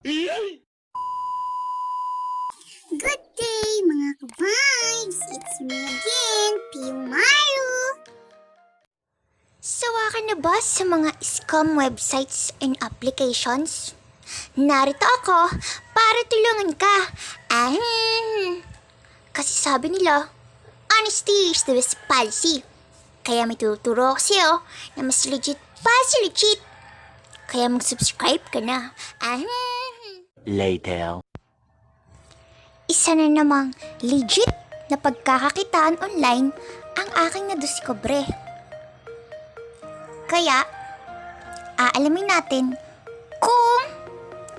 Good day, mga ka-vibes! It's me again, Pimaru! Sawa ka na ba sa mga scam websites and applications? Narito ako para tulungan ka. Kasi sabi nila, honesty is the best policy. Kaya may tuturo ko sa'yo na mas legit pa sa legit. Kaya mag-subscribe ka na. Later. Isa na namang legit na pagkakakitaan online ang aking nadiskubre. Kaya, aalamin natin kung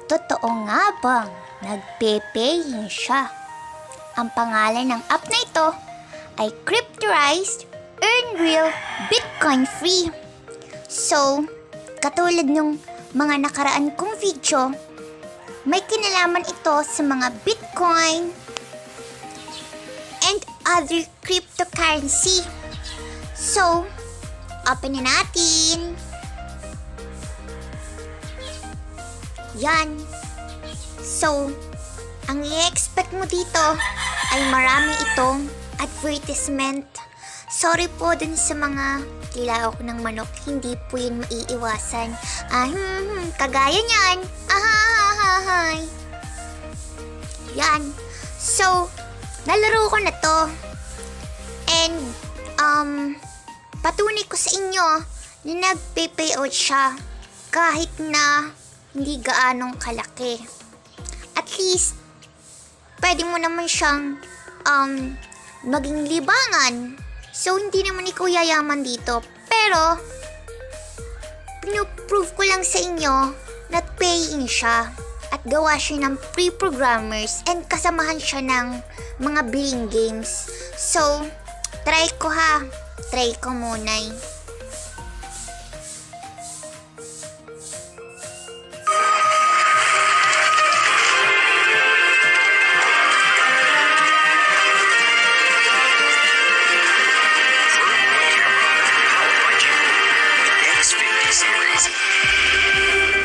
totoo nga bang nagpe-paying siya. Ang pangalan ng app na ito ay Cryptorized Earn Real Bitcoin Free. So, katulad ng mga nakaraan kong video, may kinalaman ito sa mga Bitcoin and other cryptocurrency. So, open na natin. Yan. So, ang i-expect mo dito ay marami itong advertisement. Sorry po dun sa mga tilaok ng manok, hindi po yun maiiwasan. Kagaya niyan. Yan. So, nalaro ko na to. And, patunay ko sa inyo na nagpe-payout siya kahit na hindi gaanong kalaki. At least, pwede mo naman siyang maging libangan. So, hindi naman ikaw yayaman dito. Pero, pinu-prove ko lang sa inyo na paying siya. At gawa siya ng pre-programmers and kasamahan siya ng mga billing games. So, try ko ha. Try ko muna eh.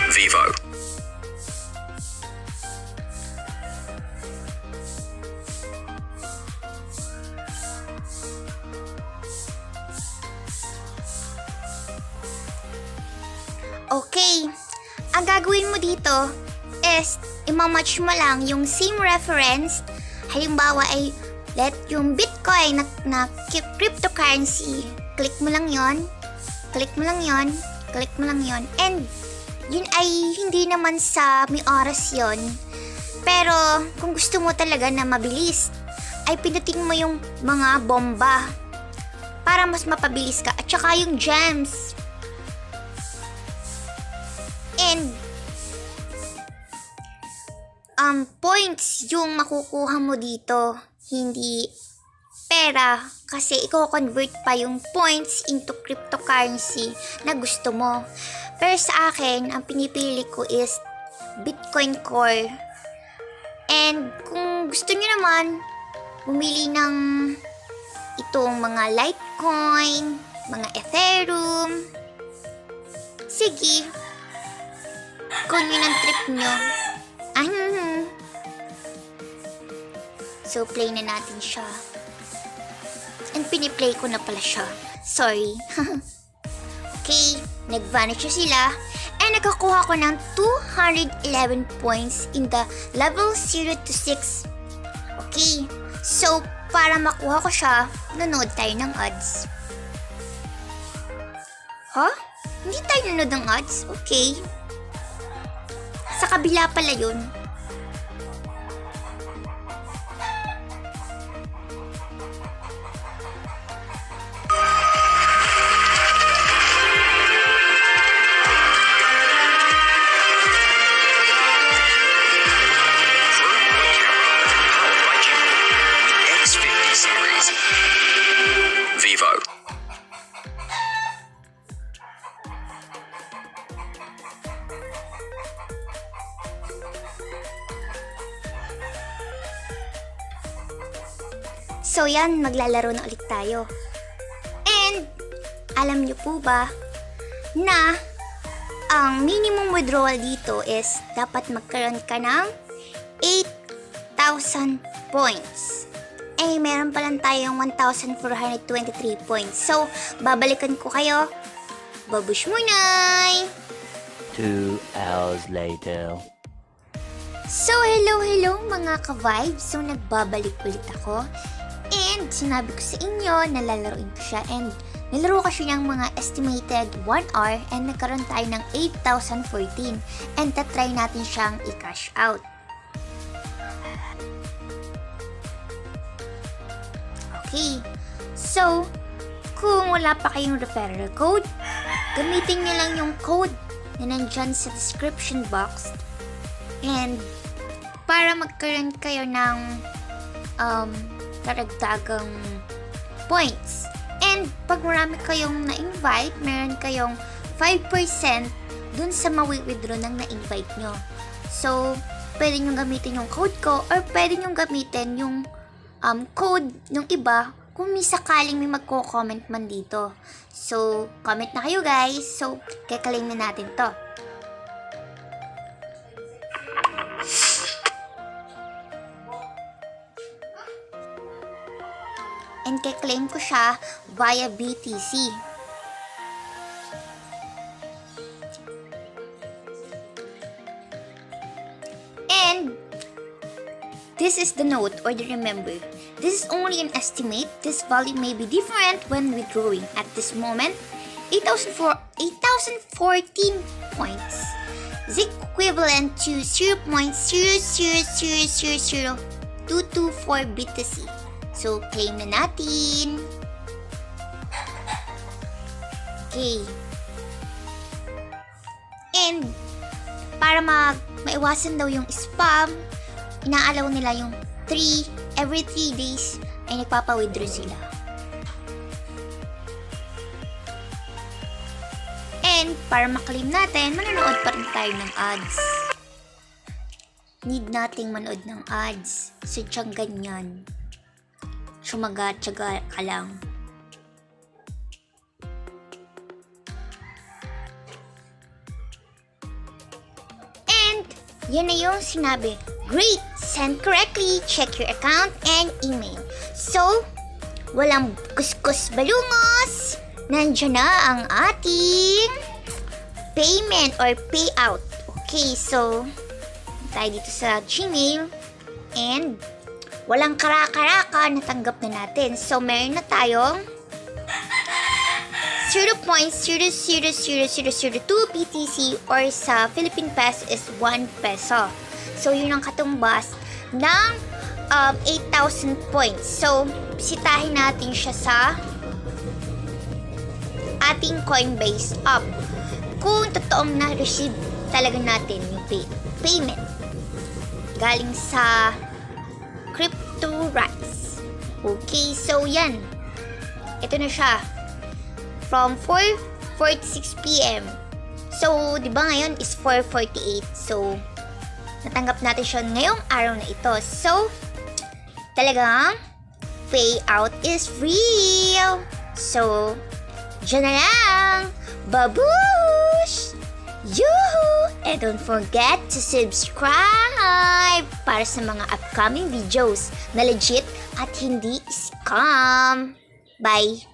Vivo. Okay, ang gagawin mo dito is imamatch mo lang yung same reference. Halimbawa ay let yung Bitcoin na cryptocurrency. Click mo lang yon, click mo lang yon, click mo lang yon. And yun ay hindi naman sa may oras yon. Pero kung gusto mo talaga na mabilis, ay pinutin mo yung mga bomba para mas mapabilis ka. At saka yung gems. And points yung makukuha mo dito, hindi pera, kasi i-convert pa yung points into cryptocurrency na gusto mo. Pero sa akin, ang pinipili ko is Bitcoin Core. And kung gusto nyo naman bumili ng itong mga Litecoin, mga Ethereum, sige, kung yun ang trip nyo. So, play na natin siya. And piniplay ko na pala siya. Sorry. Okay, nag-vanish sila. And nakakuha ko ng 211 points in the level 0 to 6. Okay, so para makuha ko siya, nanood tayo ng ads. Huh? Hindi tayo nanood ng ads? Okay. Sa kabila pala yun. Vivo. So yan, maglalaro na ulit tayo. And, alam niyo po ba na ang minimum withdrawal dito is dapat magkaroon ka ng 8,000 points. Eh, meron pa lang tayong 1,423 points. So, babalikan ko kayo. Babush munay! 2 hours later. So, hello mga ka-vibes. So, nagbabalik ulit ako. And, sinabi ko sa inyo na lalaroin ko siya. And, nilaro ko siya ng mga estimated 1 hour. And, nagkaroon tayo ng 8,014. And, tatry natin siyang i-cash out. Okay. So, kung wala pa kayong referral code, gamitin nyo lang yung code na nandyan sa description box. And, para magkaroon kayo ng karagdagang points. And, pag marami kayong na-invite, meron kayong 5% dun sa mawi-withdraw ng na-invite nyo. So, pwede nyo gamitin yung code ko or pwede nyo gamitin yung code ng iba kung may sakaling may magko-comment man dito. So, comment na kayo guys. So, kakalim na natin to. And kakalim ko siya via BTC. And this is the note or the remember. This is only an estimate. This value may be different when withdrawing. At this moment, 8,014 points is equivalent to 0.0000224 BTC. So, claim na natin. Okay. And, para maiwasan daw yung spam, inaalaw nila yung every 3 days ay nagpapa-withdraw sila. And para maklaim natin, manonood pa rin tayo ng ads. Need nating manood ng ads. Sadyang ganyan. Tsumaga-tsaga ka lang. And yan na yung sinabi. Great! Send correctly. Check your account and email. So, walang kuskus balungos. Nandiyan na ang ating payment or payout. Okay, so, tayo dito sa Gmail. And, walang karaka-raka, natanggap na natin. So, meron na tayong 0.0000002 BTC or sa Philippine peso is 1 peso. So, yun ang katumbas ng 8,000 points. So, bisitahin natin siya sa ating Coinbase app. Kung totoong na-receive talaga natin yung payment galing sa Crypto Rice. Okay, so yan. Ito na siya. From 4:46 PM. So, di ba ngayon is 4:48. So, natanggap natin siya ngayong araw na ito. So, talagang payout is real. So, dyan na lang. Babush! Yoo-hoo! And don't forget to subscribe para sa mga upcoming videos na legit at hindi scam. Bye!